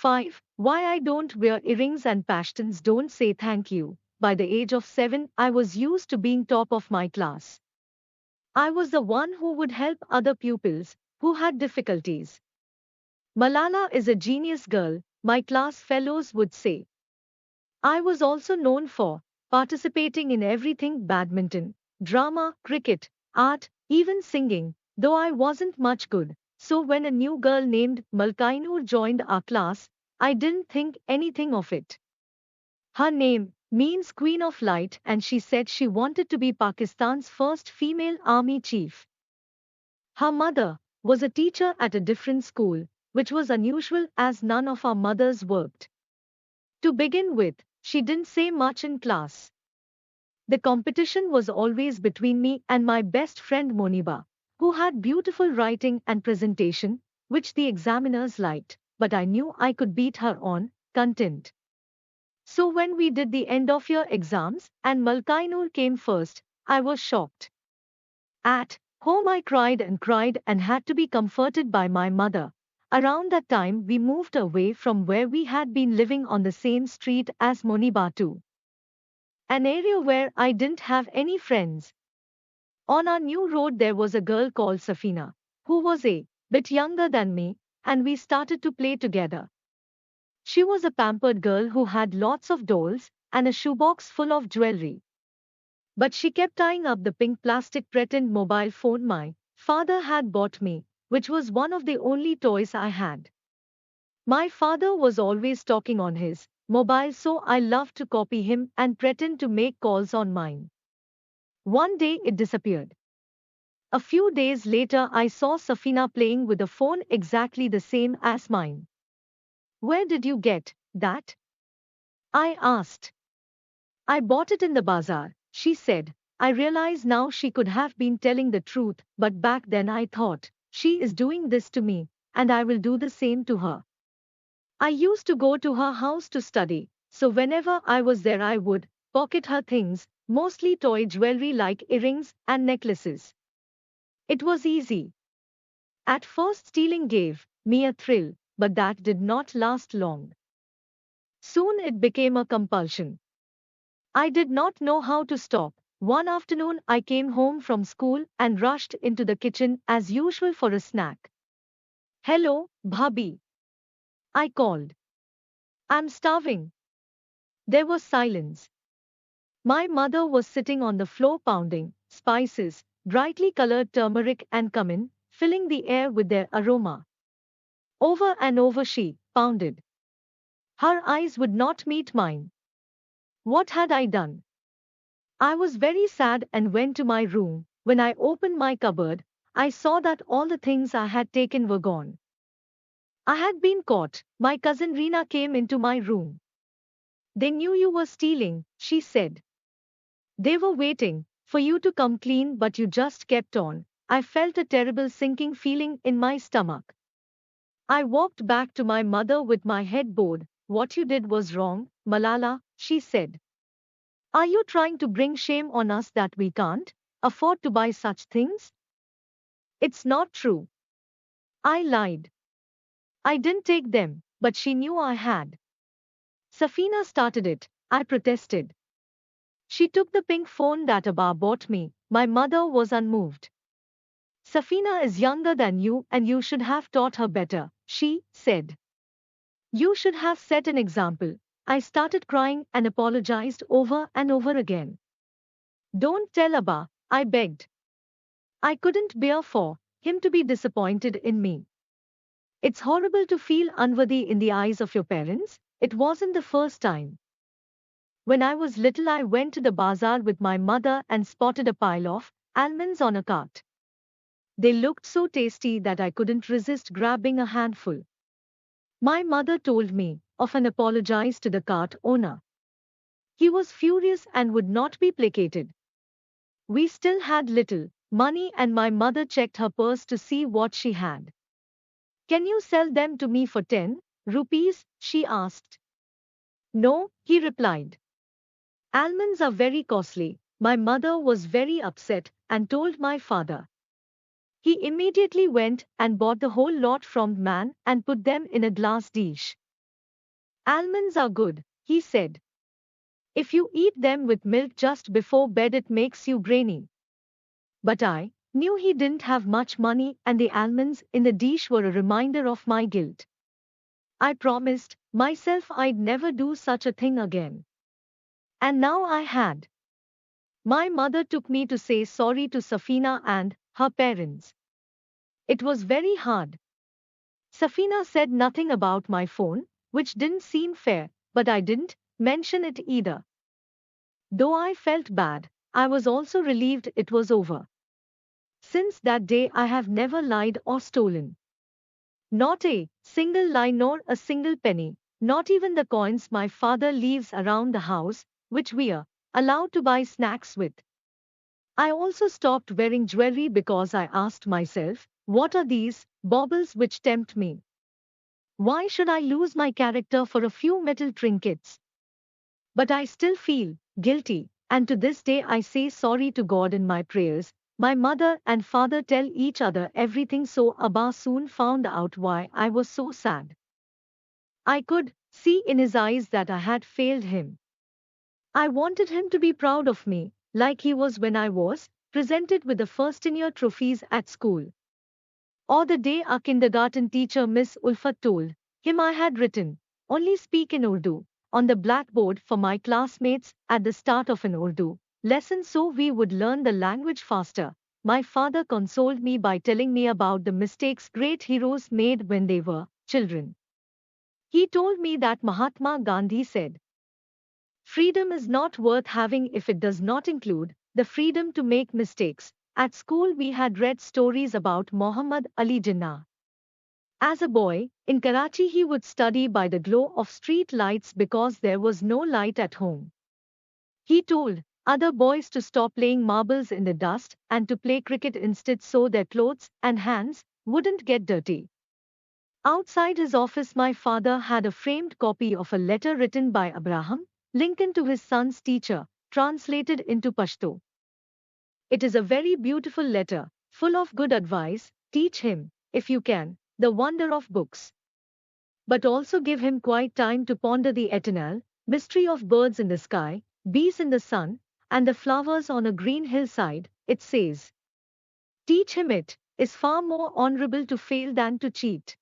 5. Why I don't wear earrings and Pashtuns don't say thank you. By the age of 7, I was used to being top of my class. I was the one who would help other pupils who had difficulties. Malala is a genius girl, my class fellows would say. I was also known for participating in everything: badminton, drama, cricket, art, even singing, though I wasn't much good. So when a new girl named Malkainur joined our class, I didn't think anything of it. Her name means Queen of Light, and she said she wanted to be Pakistan's first female army chief. Her mother was a teacher at a different school, which was unusual as none of our mothers worked. To begin with, she didn't say much in class. The competition was always between me and my best friend Moniba, who had beautiful writing and presentation, which the examiners liked, but I knew I could beat her on content. So when we did the end of year exams and Malkainur came first, I was shocked. At home I cried and had to be comforted by my mother. Around that time we moved away from where we had been living on the same street as Moniba too. An area where I didn't have any friends. On our new road there was a girl called Safina, who was a bit younger than me, and we started to play together. She was a pampered girl who had lots of dolls and a shoebox full of jewelry. But she kept tying up the pink plastic pretend mobile phone my father had bought me, which was one of the only toys I had. My father was always talking on his mobile, so I loved to copy him and pretend to make calls on mine. One day it disappeared. A few days later I saw Safina playing with a phone exactly the same as mine. Where did you get that? I asked. I bought it in the bazaar, she said. I realize now she could have been telling the truth, but back then I thought, she is doing this to me, and I will do the same to her. I used to go to her house to study, so whenever I was there I would pocket her things, mostly toy jewelry like earrings and necklaces. It was easy. At first stealing gave me a thrill, but that did not last long. Soon it became a compulsion. I did not know how to stop. One afternoon I came home from school and rushed into the kitchen as usual for a snack. Hello, Bhabhi, I called. I'm starving. There was silence. My mother was sitting on the floor pounding spices, brightly colored turmeric and cumin, filling the air with their aroma. Over and over she pounded. Her eyes would not meet mine. What had I done? I was very sad and went to my room. When I opened my cupboard, I saw that all the things I had taken were gone. I had been caught. My cousin Reena came into my room. They knew you were stealing, she said. They were waiting for you to come clean, but you just kept on. I felt a terrible sinking feeling in my stomach. I walked back to my mother with my head bowed. What you did was wrong, Malala, she said. Are you trying to bring shame on us that we can't afford to buy such things? It's not true. I lied. I didn't take them, but she knew I had. Safina started it, I protested. She took the pink phone that Abba bought me. My mother was unmoved. Safina is younger than you and you should have taught her better, she said. You should have set an example. I started crying and apologized over and over again. Don't tell Abba, I begged. I couldn't bear for him to be disappointed in me. It's horrible to feel unworthy in the eyes of your parents. It wasn't the first time. When I was little, I went to the bazaar with my mother and spotted a pile of almonds on a cart. They looked so tasty that I couldn't resist grabbing a handful. My mother told me off and apologized to the cart owner. He was furious and would not be placated. We still had little money and my mother checked her purse to see what she had. Can you sell them to me for 10 rupees? She asked. No, he replied. Almonds are very costly. My mother was very upset and told my father. He immediately went and bought the whole lot from the man and put them in a glass dish. Almonds are good, he said. If you eat them with milk just before bed, it makes you brainy. But I knew he didn't have much money, and the almonds in the dish were a reminder of my guilt. I promised myself I'd never do such a thing again. And now I had. My mother took me to say sorry to Safina and her parents. It was very hard. Safina said nothing about my phone, which didn't seem fair, but I didn't mention it either. Though I felt bad, I was also relieved it was over. Since that day, I have never lied or stolen. Not a single lie nor a single penny, not even the coins my father leaves around the house, which we are allowed to buy snacks with. I also stopped wearing jewelry because I asked myself, what are these baubles which tempt me? Why should I lose my character for a few metal trinkets? But I still feel guilty, and to this day I say sorry to God in my prayers. My mother and father tell each other everything, so Abba soon found out why I was so sad. I could see in his eyes that I had failed him. I wanted him to be proud of me, like he was when I was presented with the first-in-year trophies at school. Or the day our kindergarten teacher Miss Ulfat told him I had written, "Only speak in Urdu," on the blackboard for my classmates at the start of an Urdu lesson so we would learn the language faster. My father consoled me by telling me about the mistakes great heroes made when they were children. He told me that Mahatma Gandhi said, "Freedom is not worth having if it does not include the freedom to make mistakes." At school, we had read stories about Muhammad Ali Jinnah. As a boy, in Karachi, he would study by the glow of street lights because there was no light at home. He told other boys to stop playing marbles in the dust and to play cricket instead so their clothes and hands wouldn't get dirty. Outside his office, my father had a framed copy of a letter written by Abraham Lincoln to his son's teacher, translated into Pashto. It is a very beautiful letter, full of good advice. Teach him, if you can, the wonder of books. But also give him quiet time to ponder the eternal mystery of birds in the sky, bees in the sun, and the flowers on a green hillside, it says. Teach him it is far more honorable to fail than to cheat.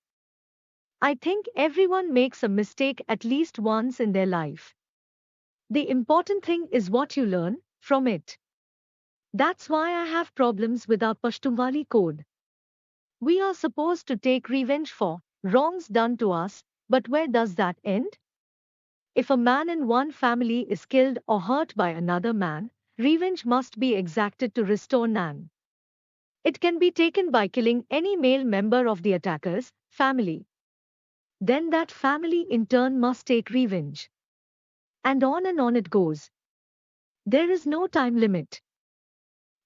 I think everyone makes a mistake at least once in their life. The important thing is what you learn from it. That's why I have problems with our Pashtunwali code. We are supposed to take revenge for wrongs done to us, but where does that end? If a man in one family is killed or hurt by another man, revenge must be exacted to restore Nan. It can be taken by killing any male member of the attacker's family. Then that family in turn must take revenge. And on it goes. There is no time limit.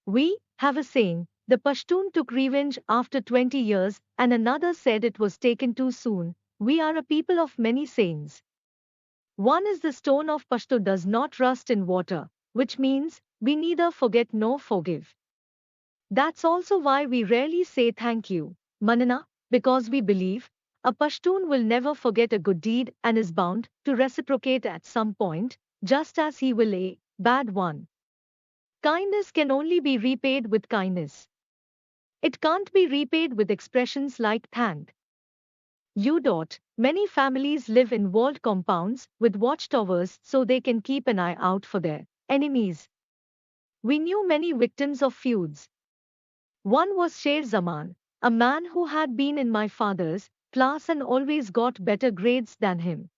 We have a saying, the Pashtun took revenge after 20 years, and another said it was taken too soon. We are a people of many sayings. One is the stone of Pashto does not rust in water, which means we neither forget nor forgive. That's also why we rarely say thank you, Manana, because we believe a Pashtun will never forget a good deed and is bound to reciprocate at some point, just as he will a bad one. Kindness can only be repaid with kindness. It can't be repaid with expressions like thank you. Many families live in walled compounds with watchtowers so they can keep an eye out for their enemies. We knew many victims of feuds. One was Sher Zaman, a man who had been in my father's class and always got better grades than him.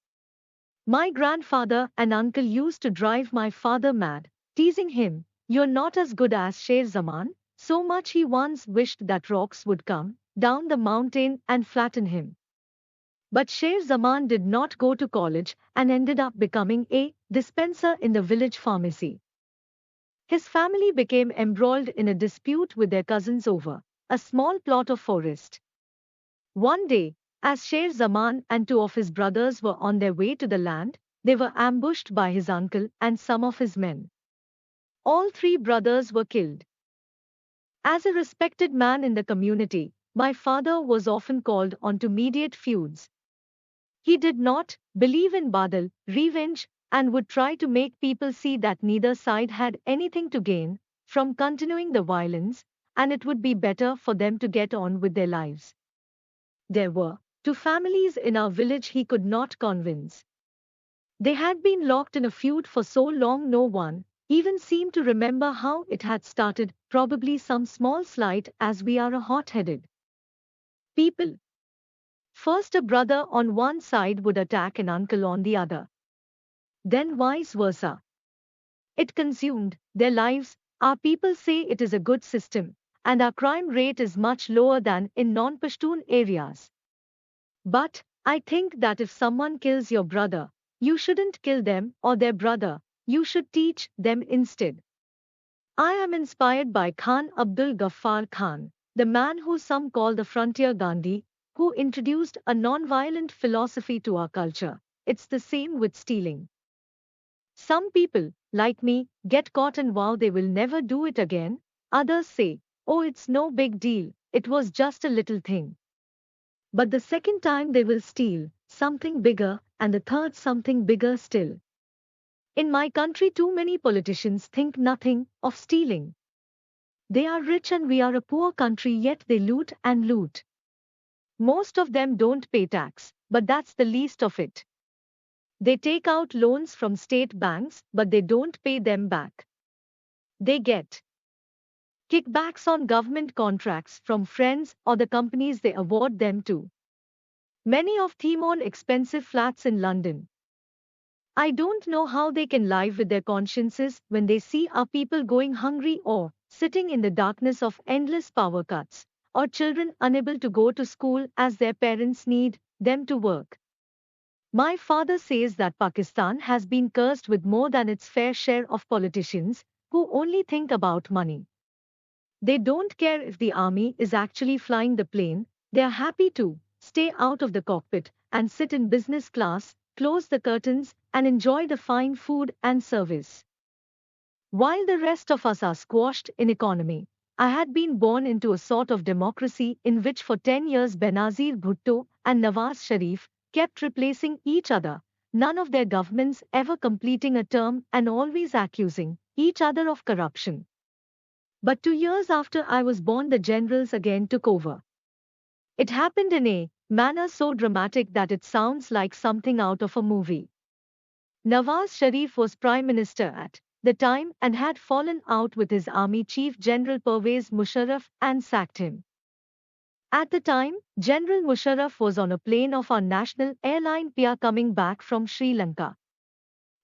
My grandfather and uncle used to drive my father mad, teasing him, "You're not as good as Sher Zaman," so much he once wished that rocks would come down the mountain and flatten him. But Sher Zaman did not go to college and ended up becoming a dispenser in the village pharmacy. His family became embroiled in a dispute with their cousins over a small plot of forest. One day, as Sher Zaman and two of his brothers were on their way to the land, they were ambushed by his uncle and some of his men. All three brothers were killed. As a respected man in the community, my father was often called on to mediate feuds. He did not believe in badal, revenge, and would try to make people see that neither side had anything to gain from continuing the violence, and it would be better for them to get on with their lives. There were two families in our village he could not convince. They had been locked in a feud for so long no one even seemed to remember how it had started, probably some small slight as we are a hot-headed people. First a brother on one side would attack an uncle on the other. Then vice versa. It consumed their lives. Our people say it is a good system, and our crime rate is much lower than in non-Pashtun areas. But I think that if someone kills your brother, you shouldn't kill them or their brother, you should teach them instead. I am inspired by Khan Abdul Ghaffar Khan, the man who some call the frontier Gandhi, who introduced a non-violent philosophy to our culture. It's the same with stealing. Some people, like me, get caught and vow they will never do it again. Others say, oh, it's no big deal, it was just a little thing. But the second time they will steal something bigger, and the third something bigger still. In my country, too many politicians think nothing of stealing. They are rich and we are a poor country, yet they loot and loot. Most of them don't pay tax, but that's the least of it. They take out loans from state banks, but they don't pay them back. They get kickbacks on government contracts from friends or the companies they award them to. Many of them own expensive flats in London. I don't know how they can live with their consciences when they see our people going hungry or sitting in the darkness of endless power cuts, or children unable to go to school as their parents need them to work. My father says that Pakistan has been cursed with more than its fair share of politicians who only think about money. They don't care if the army is actually flying the plane, they are happy to stay out of the cockpit and sit in business class, close the curtains, and enjoy the fine food and service. While the rest of us are squashed in economy, I had been born into a sort of democracy in which for 10 years Benazir Bhutto and Nawaz Sharif kept replacing each other, none of their governments ever completing a term and always accusing each other of corruption. But 2 years after I was born, the generals again took over. It happened in a manner so dramatic that it sounds like something out of a movie. Nawaz Sharif was Prime Minister at the time and had fallen out with his army chief General Pervez Musharraf and sacked him. At the time, General Musharraf was on a plane of our national airline Pia coming back from Sri Lanka.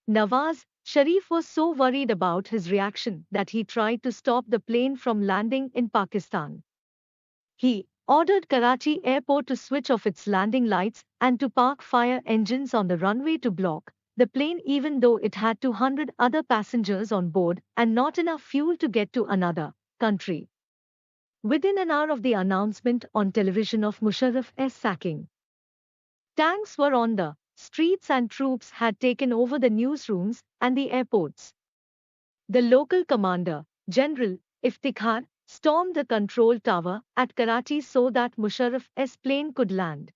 Nawaz Sharif was so worried about his reaction that he tried to stop the plane from landing in Pakistan. He ordered Karachi airport to switch off its landing lights and to park fire engines on the runway to block the plane even though it had 200 other passengers on board and not enough fuel to get to another country. Within an hour of the announcement on television of Musharraf's sacking, tanks were on the streets and troops had taken over the newsrooms and the airports. The local commander, General Iftikhar, stormed the control tower at Karachi so that Musharraf's plane could land.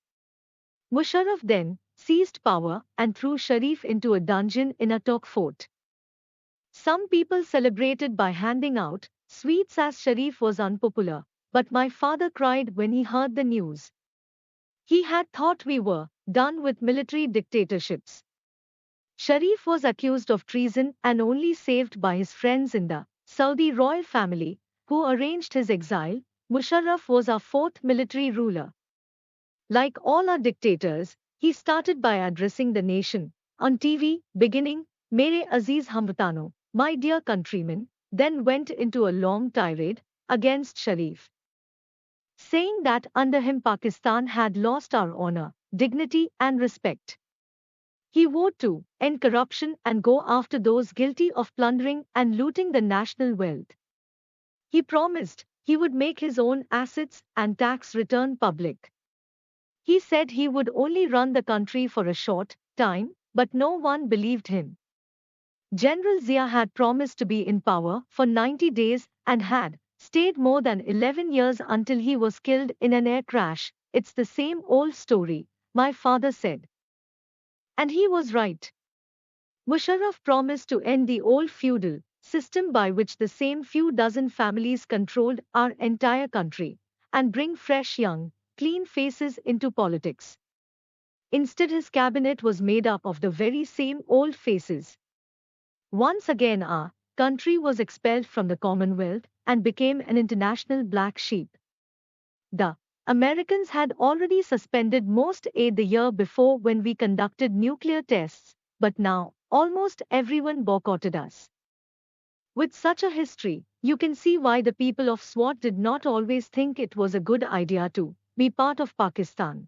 Musharraf then seized power and threw Sharif into a dungeon in a Tok fort. Some people celebrated by handing out sweets as Sharif was unpopular, but my father cried when he heard the news. He had thought we were done with military dictatorships. Sharif was accused of treason and only saved by his friends in the Saudi royal family, who arranged his exile. Musharraf was our fourth military ruler. Like all our dictators, he started by addressing the nation on TV, beginning, Mere Aziz Hamvatano, my dear countrymen, then went into a long tirade against Sharif, saying that under him Pakistan had lost our honor, dignity, and respect. He vowed to end corruption and go after those guilty of plundering and looting the national wealth. He promised he would make his own assets and tax return public. He said he would only run the country for a short time, but no one believed him. General Zia had promised to be in power for 90 days and had stayed more than 11 years until he was killed in an air crash. It's the same old story, my father said. And he was right. Musharraf promised to end the old feudal system by which the same few dozen families controlled our entire country, and bring fresh young, clean faces into politics. Instead, his cabinet was made up of the very same old faces. Once again, our country was expelled from the Commonwealth and became an international black sheep. The Americans had already suspended most aid the year before when we conducted nuclear tests, but now almost everyone boycotted us. With such a history, you can see why the people of Swat did not always think it was a good idea to be part of Pakistan.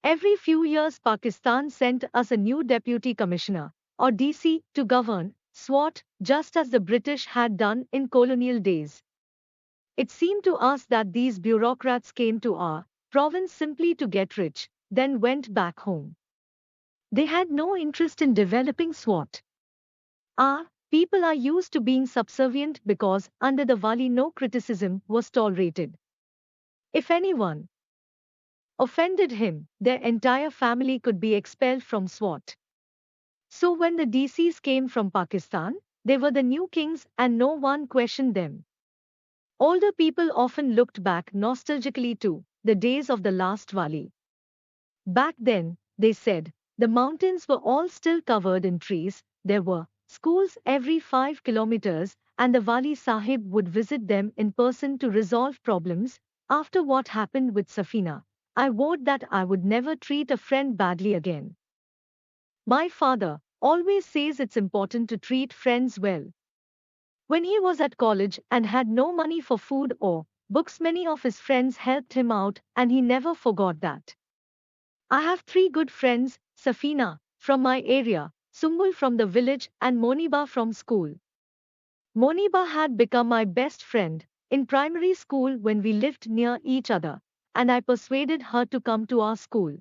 Every few years, Pakistan sent us a new deputy commissioner, or DC, to govern Swat, just as the British had done in colonial days. It seemed to us that these bureaucrats came to our province simply to get rich, then went back home. They had no interest in developing Swat. Our people are used to being subservient because under the Wali no criticism was tolerated. If anyone offended him, their entire family could be expelled from Swat. So when the DCs came from Pakistan, they were the new kings and no one questioned them. Older people often looked back nostalgically to the days of the last Wali. Back then, they said, the mountains were all still covered in trees, there were schools every 5 kilometers, and the Wali Sahib would visit them in person to resolve problems. After what happened with Safina, I vowed that I would never treat a friend badly again. My father always says it's important to treat friends well. When he was at college and had no money for food or books, many of his friends helped him out, and he never forgot that. I have three good friends: Safina, from my area, Sumbul from the village, and Moniba from school. Moniba had become my best friend in primary school when we lived near each other, and I persuaded her to come to our school.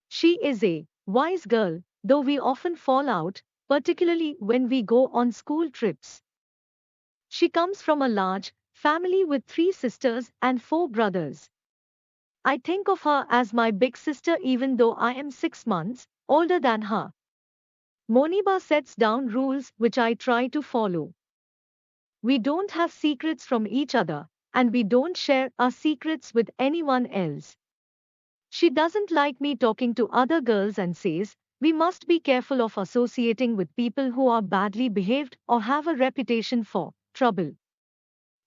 She is a wise girl, though we often fall out, particularly when we go on school trips. She comes from a large family with three sisters and four brothers. I think of her as my big sister even though I am 6 months older than her. Moniba sets down rules which I try to follow. We don't have secrets from each other, and we don't share our secrets with anyone else. She doesn't like me talking to other girls and says, we must be careful of associating with people who are badly behaved or have a reputation for trouble.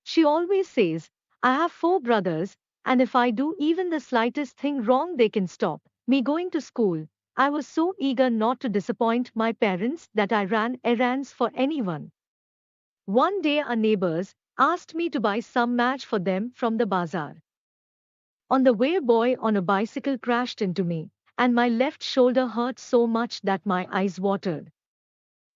She always says, I have four brothers, and if I do even the slightest thing wrong, they can stop me going to school. I was so eager not to disappoint my parents that I ran errands for anyone. One day, our neighbors asked me to buy some match for them from the bazaar. On the way, a boy on a bicycle crashed into me, and my left shoulder hurt so much that my eyes watered.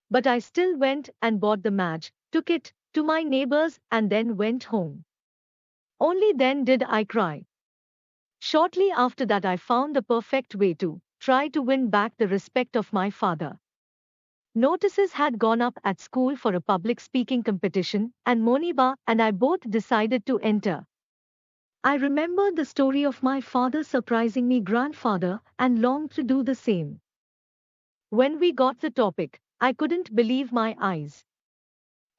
But I still went and bought the match, took it to my neighbors, and then went home. Only then did I cry. Shortly after that, I found the perfect way to try to win back the respect of my father. Notices had gone up at school for a public speaking competition, and Moniba and I both decided to enter. I remembered the story of my father surprising me grandfather and longed to do the same. When we got the topic, I couldn't believe my eyes.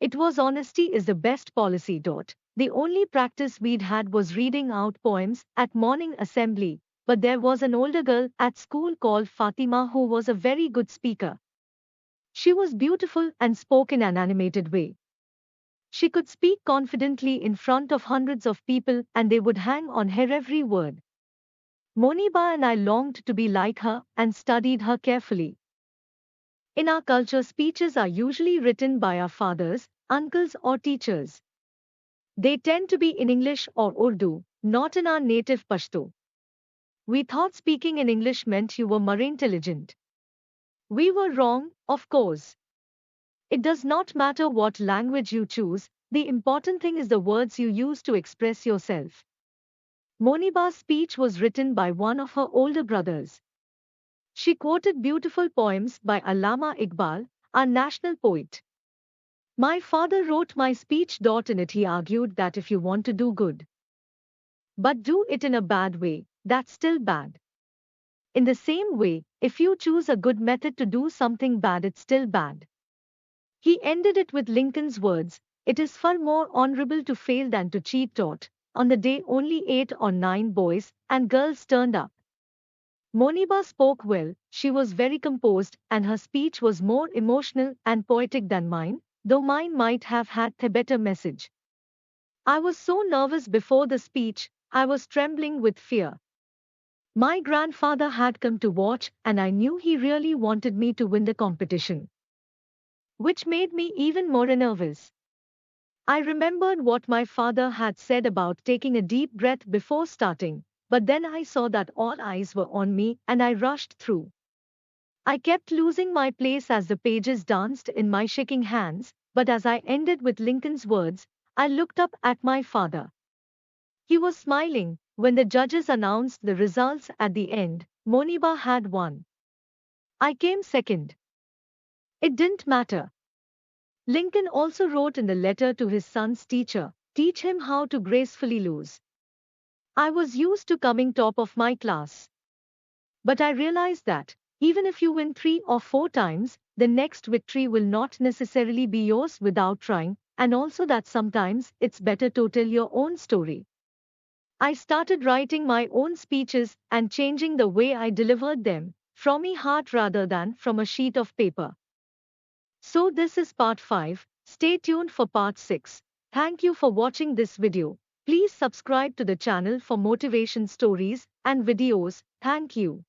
It was honesty is the best policy. The only practice we'd had was reading out poems at morning assembly, but there was an older girl at school called Fatima who was a very good speaker. She was beautiful and spoke in an animated way. She could speak confidently in front of hundreds of people and they would hang on her every word. Moniba and I longed to be like her and studied her carefully. In our culture, speeches are usually written by our fathers, uncles, or teachers. They tend to be in English or Urdu, not in our native Pashto. We thought speaking in English meant you were more intelligent. We were wrong, of course. It does not matter what language you choose, the important thing is the words you use to express yourself. Moniba's speech was written by one of her older brothers. She quoted beautiful poems by Allama Iqbal, our national poet. My father wrote my speech. In it, he argued that if you want to do good, but do it in a bad way, that's still bad. In the same way, if you choose a good method to do something bad, it's still bad. He ended it with Lincoln's words, "It is far more honorable to fail than to cheat." Taught. On the day, only 8 or 9 boys and girls turned up. Moniba spoke well, she was very composed, and her speech was more emotional and poetic than mine, though mine might have had a better message. I was so nervous before the speech, I was trembling with fear. My grandfather had come to watch, and I knew he really wanted me to win the competition, which made me even more nervous. I remembered what my father had said about taking a deep breath before starting, but then I saw that all eyes were on me and I rushed through. I kept losing my place as the pages danced in my shaking hands, but as I ended with Lincoln's words, I looked up at my father. He was smiling. When the judges announced the results at the end, Moniba had won. I came second. It didn't matter. Lincoln also wrote in the letter to his son's teacher, "Teach him how to gracefully lose." I was used to coming top of my class. But I realized that, even if you win 3 or 4 times, the next victory will not necessarily be yours without trying, and also that sometimes it's better to tell your own story. I started writing my own speeches and changing the way I delivered them, from my heart rather than from a sheet of paper. So this is part 5. Stay tuned for part 6. Thank you for watching this video. Please subscribe to the channel for motivation stories and videos. Thank you.